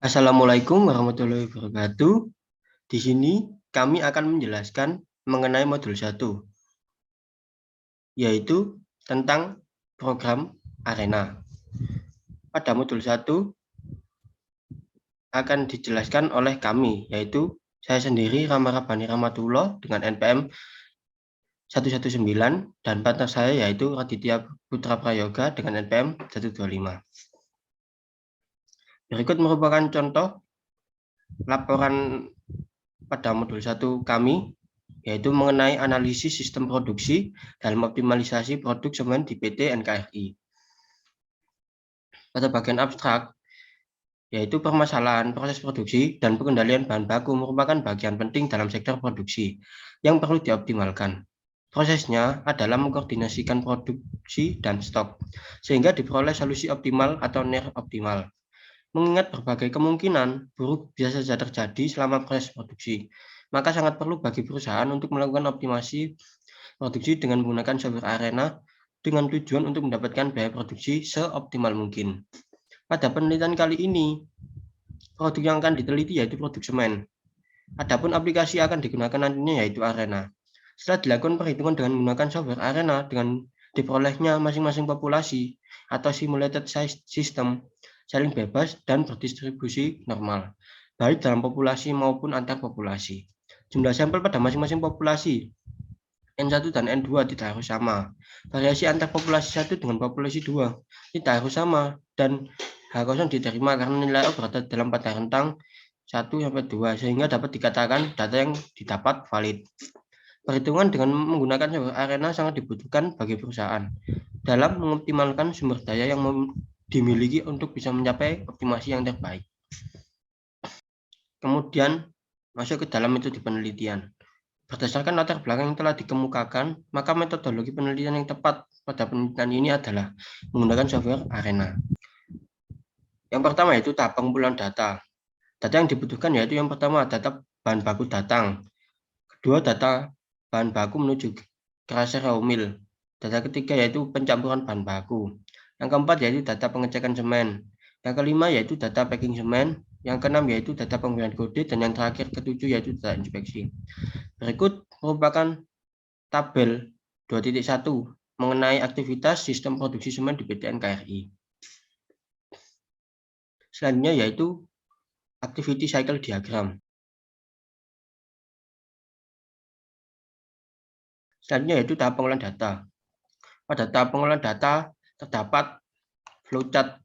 Assalamualaikum warahmatullahi wabarakatuh. Di sini kami akan menjelaskan mengenai modul 1, yaitu tentang program Arena. Pada modul 1 akan dijelaskan oleh kami, yaitu saya sendiri Rama Rabbani Rahmatullah dengan NPM 119 dan partner saya yaitu Raditya Putra Prayoga dengan NPM 125. Berikut merupakan contoh laporan pada modul 1 kami, yaitu mengenai analisis sistem produksi dalam optimalisasi produk semen di PT NKRI. Pada bagian abstrak, yaitu permasalahan proses produksi dan pengendalian bahan baku merupakan bagian penting dalam sektor produksi yang perlu dioptimalkan. Prosesnya adalah mengkoordinasikan produksi dan stok, sehingga diperoleh solusi optimal atau near optimal. Mengingat berbagai kemungkinan buruk bisa saja terjadi selama proses produksi, maka sangat perlu bagi perusahaan untuk melakukan optimasi produksi dengan menggunakan software Arena dengan tujuan untuk mendapatkan biaya produksi seoptimal mungkin. Pada penelitian kali ini, produk yang akan diteliti yaitu produk semen. Adapun aplikasi akan digunakan nantinya yaitu Arena. Setelah dilakukan perhitungan dengan menggunakan software Arena dengan diperolehnya masing-masing populasi atau simulated size system saling bebas dan berdistribusi normal, baik dalam populasi maupun antar populasi. Jumlah sampel pada masing-masing populasi N1 dan N2 tidak harus sama. Variasi antar populasi 1 dengan populasi 2 tidak harus sama dan H0 diterima karena nilai O berada dalam pada rentang 1-2 sehingga dapat dikatakan data yang didapat valid. Perhitungan dengan menggunakan software Arena sangat dibutuhkan bagi perusahaan dalam mengoptimalkan sumber daya yang dimiliki untuk bisa mencapai optimasi yang terbaik. Kemudian masuk ke dalam metode penelitian. Berdasarkan latar belakang yang telah dikemukakan, maka metodologi penelitian yang tepat pada penelitian ini adalah menggunakan software Arena. Yang pertama yaitu tahap pengumpulan data. Data yang dibutuhkan yaitu yang pertama data bahan baku datang, kedua data bahan baku menuju crusher raw mill, data ketiga yaitu pencampuran bahan baku, yang keempat yaitu data pengecekan semen, yang kelima yaitu data packing semen, yang keenam yaitu data pemberian kode, dan yang terakhir ketujuh yaitu data inspeksi. Berikut merupakan tabel 2.1 mengenai aktivitas sistem produksi semen di PT NKRI. Selanjutnya yaitu activity cycle diagram. Selanjutnya yaitu tahap pengolahan data. Pada tahap pengolahan data terdapat flowchart.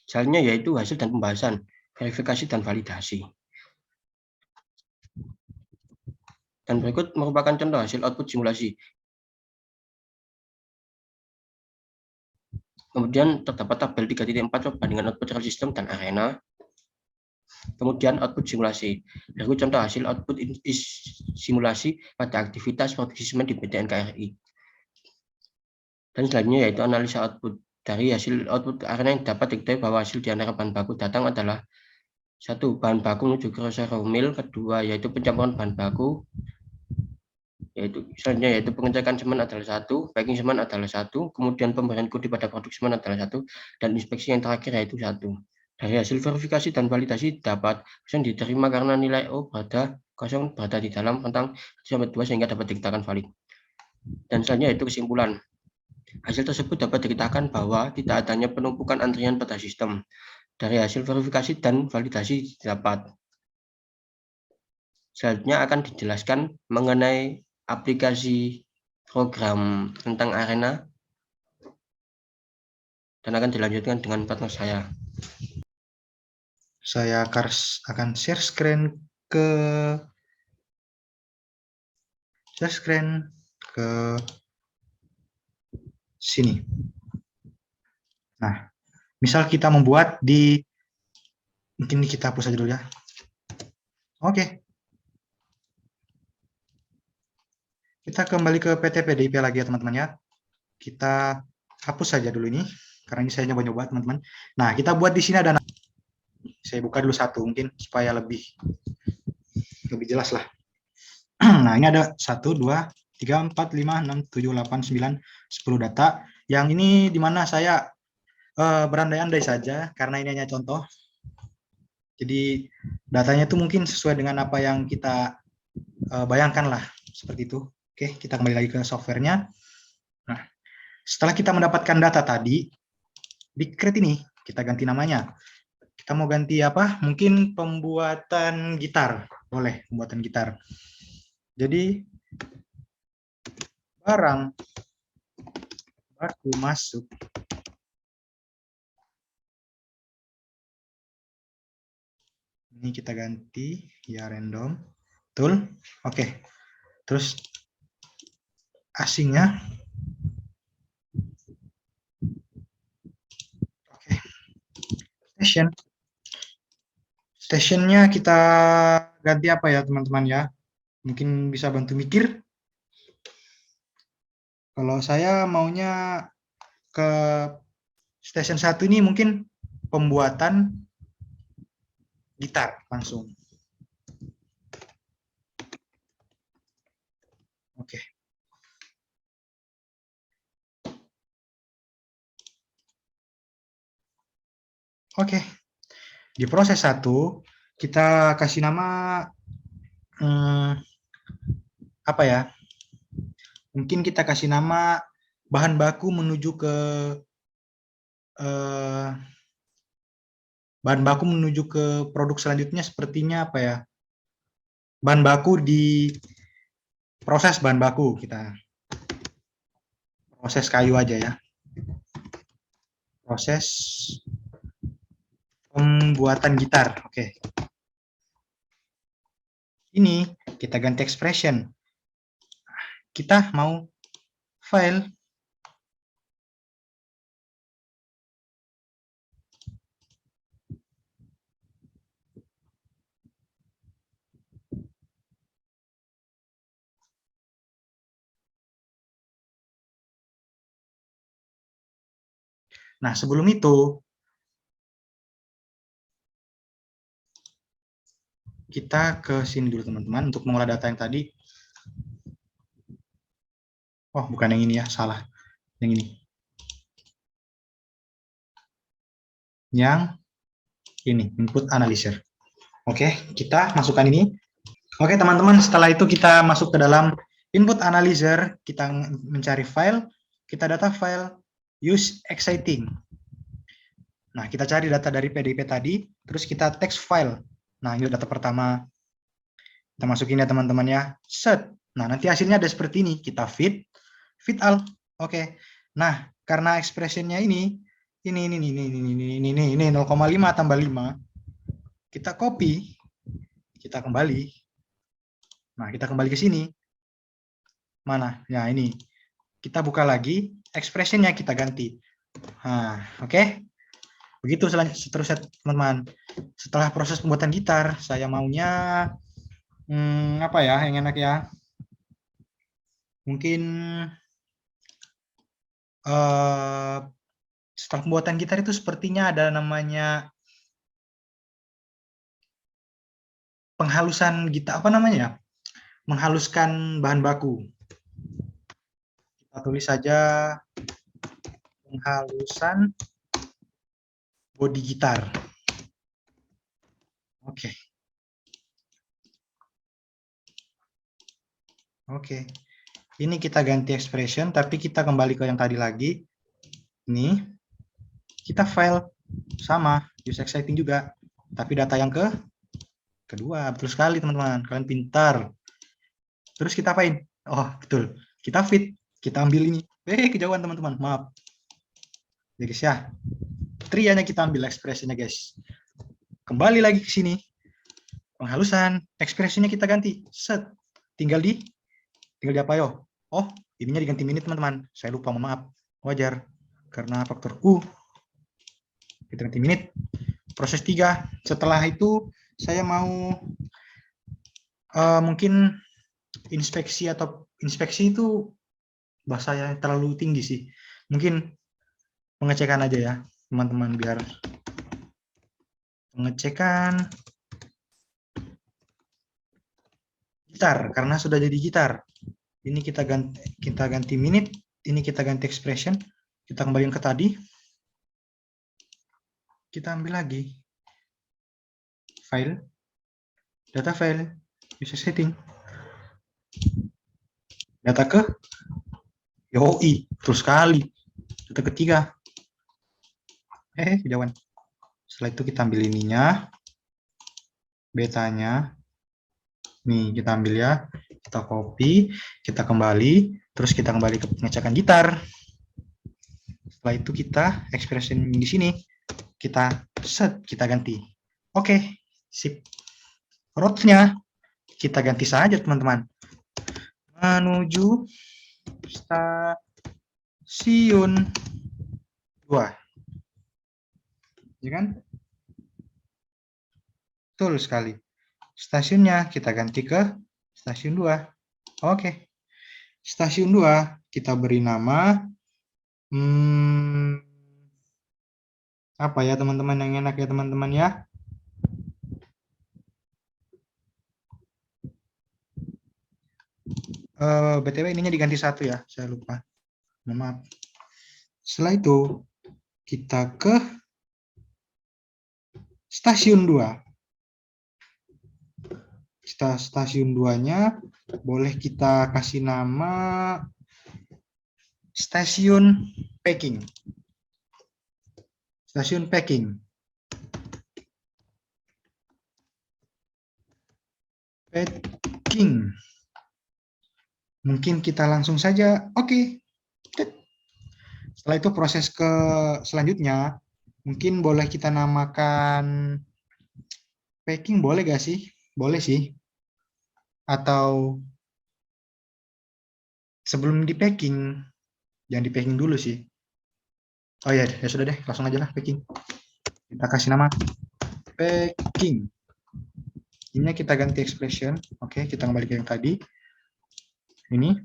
Selanjutnya yaitu hasil dan pembahasan, verifikasi dan validasi. Dan berikut merupakan contoh hasil output simulasi. Kemudian terdapat tabel 3.4 perbandingan output real system dan Arena. Kemudian output simulasi. Berikut contoh hasil output simulasi pada aktivitas produksi semen di PT NKRI. Dan selanjutnya yaitu analisa output. Dari hasil output Arena yang dapat diketahui bahwa hasil di antara bahan baku datang adalah 1. Bahan baku menuju crusher raw mill, kedua yaitu pencampuran bahan baku, selanjutnya yaitu pengecekan semen adalah 1, packing semen adalah 1, kemudian pemberian kode pada produk semen adalah 1, dan inspeksi yang terakhir yaitu 1. Dari hasil verifikasi dan validasi dapat diterima karena nilai O berada di dalam rentang 1-2 sehingga dapat dikatakan valid. Dan selanjutnya yaitu kesimpulan. Hasil tersebut dapat dikatakan bahwa tidak adanya penumpukan antrian pada sistem. Dari hasil verifikasi dan validasi dapat. Selanjutnya akan dijelaskan mengenai aplikasi program tentang Arena dan akan dilanjutkan dengan partner saya. Saya akan share screen ke sini. Nah, misal kita membuat mungkin kita hapus aja dulu ya. Oke. Kita kembali ke PT PDIP lagi ya teman-teman ya. Kita hapus saja dulu ini, karena ini saya nyoba-nyoba teman-teman. Nah, kita buat di sini ada. Saya buka dulu satu mungkin supaya lebih jelas lah. Nah, ini ada 1, 2, 3, 4, 5, 6, 7, 8, 9, 10 data. Yang ini dimana saya berandai-andai saja, karena ini hanya contoh. Jadi datanya itu mungkin sesuai dengan apa yang kita bayangkan lah, seperti itu. Oke, kita kembali lagi ke softwarenya. Nah, setelah kita mendapatkan data tadi, di create ini kita ganti namanya. Kita mau ganti apa? Mungkin pembuatan gitar. Boleh, pembuatan gitar. Jadi, barang baku masuk. Ini kita ganti, ya random. Betul? Oke. Terus, asingnya. Oke. Station. Stationnya kita ganti apa ya, teman-teman ya? Mungkin bisa bantu mikir. Kalau saya maunya ke station 1 ini mungkin pembuatan gitar langsung. Oke. Oke. Di proses 1 kita kasih nama apa ya? Mungkin kita kasih nama bahan baku menuju ke produk selanjutnya, sepertinya apa ya? Bahan baku di proses bahan baku, kita proses kayu aja ya. Proses pembuatan gitar. Oke. Ini kita ganti expression. Kita mau file. Nah, sebelum itu kita ke sini dulu, teman-teman, untuk mengolah data yang tadi. Oh, bukan yang ini ya, salah. Yang ini. Yang ini, input analyzer. Oke, kita masukkan ini. Oke, teman-teman, setelah itu kita masuk ke dalam input analyzer, kita mencari file, kita data file use exciting. Nah, kita cari data dari PDIP tadi, terus kita text file. Nah, ini data pertama. Kita masukin ya, teman-teman ya. Set. Nah, nanti hasilnya ada seperti ini. Kita fit all. Oke. Nah, karena expressionnya ini 0,5 tambah 5. Kita copy. Kita kembali. Nah, kita kembali ke sini. Mana? Ya, ini. Kita buka lagi. Expressionnya kita ganti. Nah, oke. Begitu seterusnya, teman-teman. Setelah proses pembuatan gitar, saya maunya apa ya yang enak ya? Mungkin setelah pembuatan gitar itu sepertinya ada namanya penghalusan gitar, apa namanya ya? Menghaluskan bahan baku. Kita tulis saja penghalusan bodi gitar. Oke. Oke. Ini kita ganti expression, tapi kita kembali ke yang tadi lagi. Ini kita file sama use exciting juga, tapi data yang kedua. Betul sekali, teman-teman, kalian pintar. Terus kita apain? Oh, betul, kita fit, kita ambil ini. Kejauhan, teman-teman, maaf ya guys ya. Trianya kita ambil ekspresinya guys. Kembali lagi ke sini, penghalusan, ekspresinya kita ganti. Set, tinggal di apa yo? Oh, ininya diganti menit, teman-teman, saya lupa, mohon maaf, wajar karena faktor U. Kita ganti menit. Proses 3. Setelah itu saya mau mungkin inspeksi itu bahasanya terlalu tinggi sih. Mungkin pengecekan aja ya, teman-teman, biar pengecekan gitar karena sudah jadi gitar. Ini kita ganti minute, ini kita ganti expression, kita kembalikan ke tadi. Kita ambil lagi file, data file, user setting. Data ke YOI, terus sekali. Data ketiga. Kejauhan. Setelah itu kita ambil ininya, betanya. Nih, kita ambil ya. Kita copy, kita kembali, terus kita kembali ke pengecekan gitar. Setelah itu kita expression di sini, kita set, kita ganti. Oke, sip. Route-nya kita ganti saja, teman-teman. Menuju stasiun 2. Ya kan? Betul sekali. Stasiunnya kita ganti ke stasiun 2. Oke. Stasiun 2 kita beri nama apa ya teman-teman yang enak ya teman-teman ya? BTW ininya diganti 1 ya, saya lupa. Mohon maaf. Setelah itu kita ke stasiun 2. Stasiun 2-nya boleh kita kasih nama stasiun packing. Stasiun packing. Packing. Mungkin kita langsung saja, oke. Setelah itu proses ke selanjutnya, mungkin boleh kita namakan packing, boleh gak sih? Boleh sih. Atau sebelum di packing, jangan di packing dulu sih. Oh ya, ya sudah deh, langsung aja lah packing. Kita kasih nama packing. Ini kita ganti expression. Oke, kita kembali ke yang tadi. Ini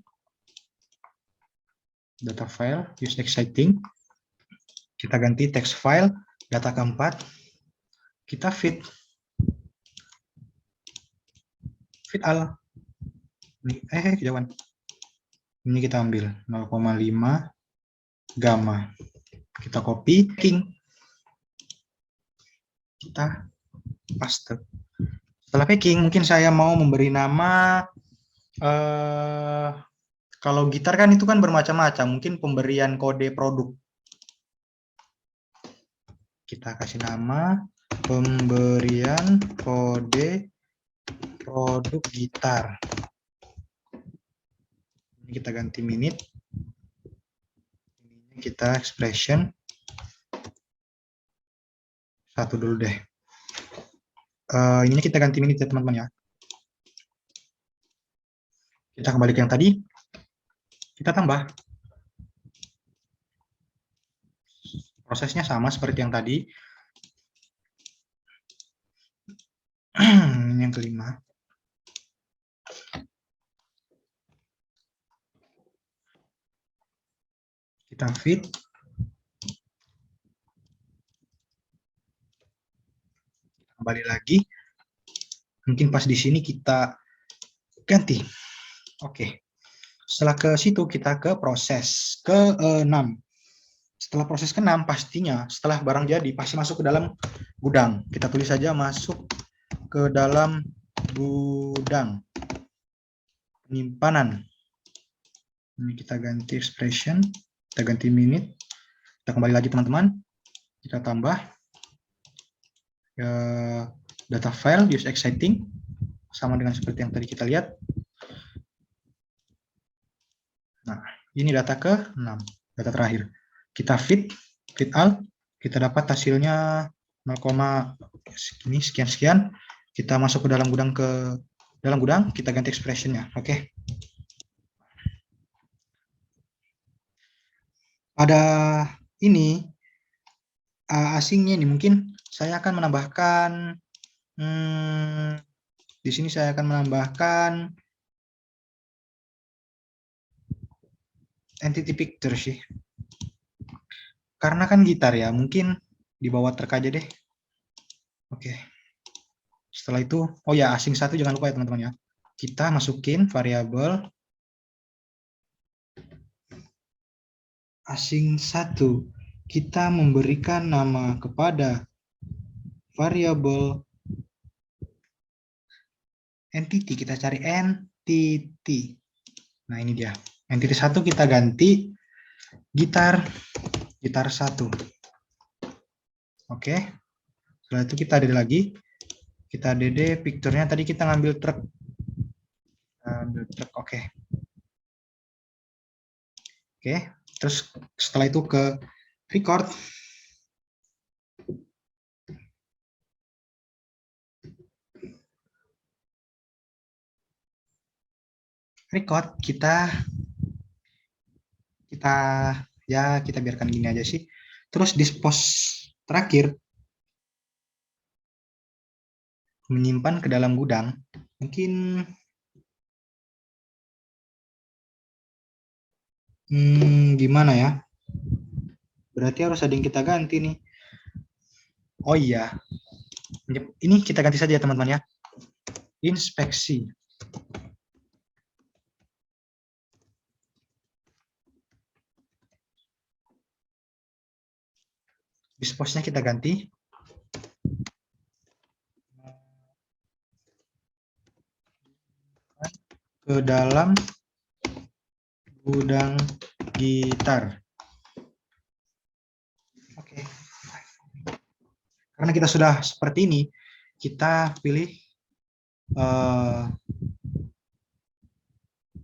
data file, use exciting. Kita ganti text file, data keempat. Kita fit all. Kejauhan. Ini kita ambil 0,5 gamma. Kita copy, kita paste. Setelah packing, mungkin saya mau memberi nama, kalau gitar kan itu kan bermacam-macam, mungkin pemberian kode produk. Kita kasih nama pemberian kode produk gitar. Ini kita ganti minute. Ini kita expression. Satu dulu deh. Ini kita ganti minute ya teman-teman ya. Kita kembali ke yang tadi. Kita tambah. Prosesnya sama seperti yang tadi. Ini yang kelima. Kita fit. Kembali lagi. Mungkin pas di sini kita ganti. Oke. Setelah ke situ kita ke proses ke-6. Setelah proses ke-6 pastinya setelah barang jadi pasti masuk ke dalam gudang. Kita tulis saja masuk ke dalam gudang penyimpanan. Ini kita ganti expression, kita ganti minute. Kita kembali lagi teman-teman. Kita tambah data file use exciting sama dengan seperti yang tadi kita lihat. Nah, ini data ke-6, data terakhir. Kita fit all, kita dapat hasilnya 0, ini sekian-sekian. Kita masuk ke dalam gudang, kita ganti expression-nya. Oke. Pada ini asingnya ini mungkin saya akan menambahkan di sini saya akan menambahkan entity picture sih. Karena kan gitar ya, mungkin di bawah track aja deh. Oke. Setelah itu, oh ya, asing 1 jangan lupa ya teman-teman ya. Kita masukin variabel asing 1. Kita memberikan nama kepada variabel entity. Kita cari entity. Nah, ini dia. Entity 1 kita ganti gitar 1. Oke. Setelah itu kita add lagi. Kita add picture-nya tadi kita ngambil truk. Oke. Oke. Terus setelah itu ke record. Kita biarkan gini aja sih. Terus dispose terakhir menyimpan ke dalam gudang. Mungkin gimana ya? Berarti harus ada yang kita ganti nih. Oh iya. Ini kita ganti saja teman-teman ya. Inspeksi. Dispose-nya kita ganti. Ke dalam gudang gitar. Oke. Karena kita sudah seperti ini, kita pilih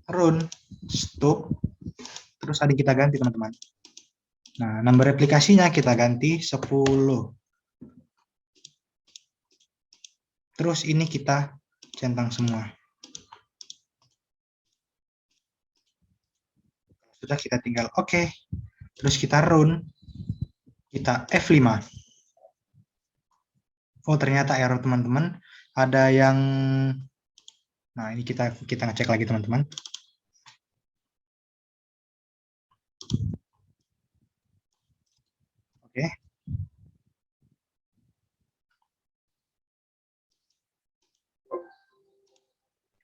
run, stop, terus ada kita ganti teman-teman. Nah, nomor replikasinya kita ganti 10. Terus ini kita centang semua. Sudah, kita tinggal oke. Terus kita run. Kita F5. Oh, ternyata error teman-teman. Ada yang nah, ini kita ngecek lagi teman-teman. Oke.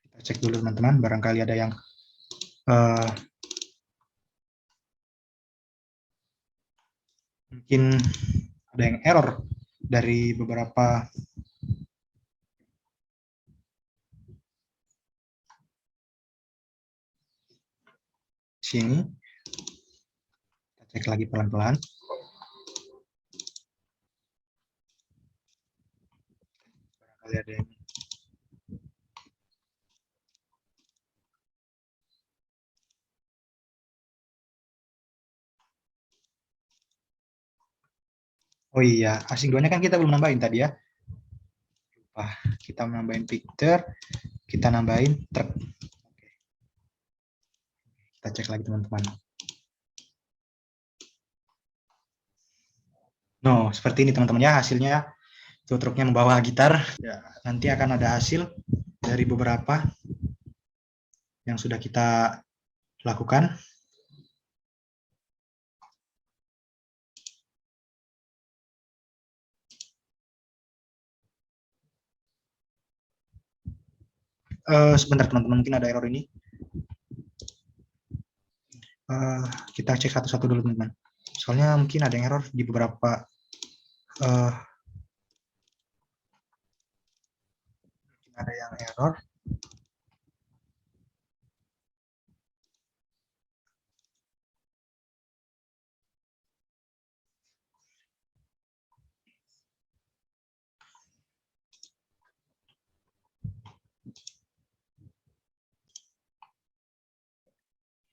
Kita cek dulu teman-teman, barangkali ada yang mungkin ada yang error dari beberapa sini. Kita cek lagi pelan-pelan. Barangkali ada yang oh iya, asing 2-nya kan kita belum nambahin tadi ya. Lupa, kita nambahin picture, kita nambahin truk. Oke. Kita cek lagi teman-teman. No, seperti ini teman-teman ya hasilnya ya. Itu truknya membawa gitar. Ya, nanti akan ada hasil dari beberapa yang sudah kita lakukan. Sebentar teman-teman, mungkin ada error ini. Kita cek satu-satu dulu teman-teman. Soalnya mungkin ada yang error di beberapa ada yang error.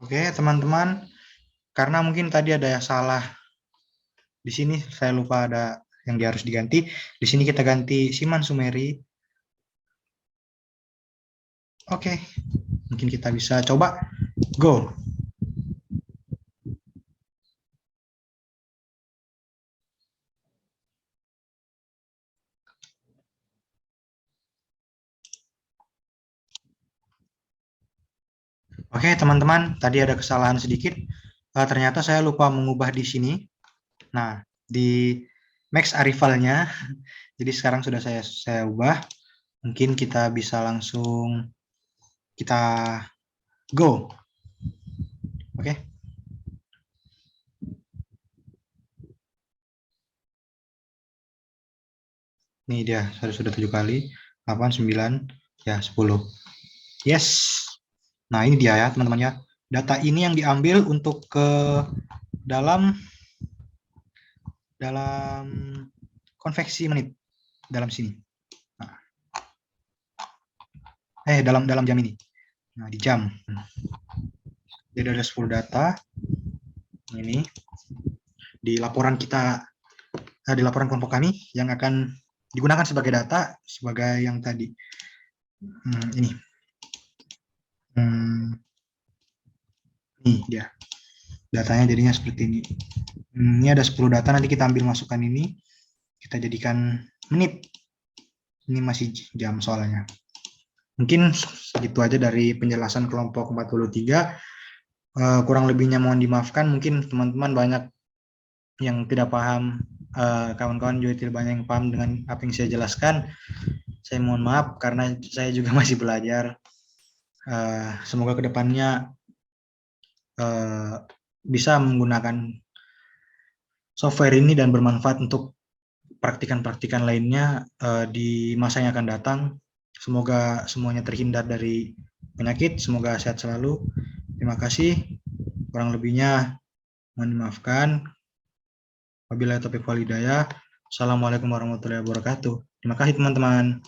Oke, teman-teman, karena mungkin tadi ada yang salah di sini, saya lupa ada yang harus diganti. Di sini kita ganti Siman Sumeri. Oke, mungkin kita bisa coba. Go. Oke, teman-teman, tadi ada kesalahan sedikit. Ternyata saya lupa mengubah di sini. Nah, di max arrival-nya, jadi sekarang sudah saya ubah. Mungkin kita bisa langsung kita go. Oke. Nih dia, sudah 7 kali. 8, 9, ya 10. Yes. Nah, ini dia ya, teman-teman ya. Data ini yang diambil untuk ke dalam konveksi menit dalam sini. Nah, dalam jam ini. Nah, di jam. Jadi ada 10 data. Ini di laporan kita, di laporan kelompok kami yang akan digunakan sebagai data sebagai yang tadi. Ini. Nih dia. Datanya jadinya seperti ini. Ini ada 10 data, nanti kita ambil masukkan ini, kita jadikan menit. Ini masih jam soalnya. Mungkin segitu aja dari penjelasan kelompok 43. Kurang lebihnya mohon dimaafkan, mungkin teman-teman banyak yang tidak paham, kawan-kawan juga tidak banyak yang paham dengan apa yang saya jelaskan. Saya mohon maaf karena saya juga masih belajar. Semoga kedepannya bisa menggunakan software ini dan bermanfaat untuk praktikan-praktikan lainnya di masa yang akan datang. Semoga semuanya terhindar dari penyakit, semoga sehat selalu. Terima kasih. Kurang lebihnya mohon dimaafkan. Wabillahi taufiq wal hidayah. Assalamualaikum warahmatullahi wabarakatuh. Terima kasih teman-teman.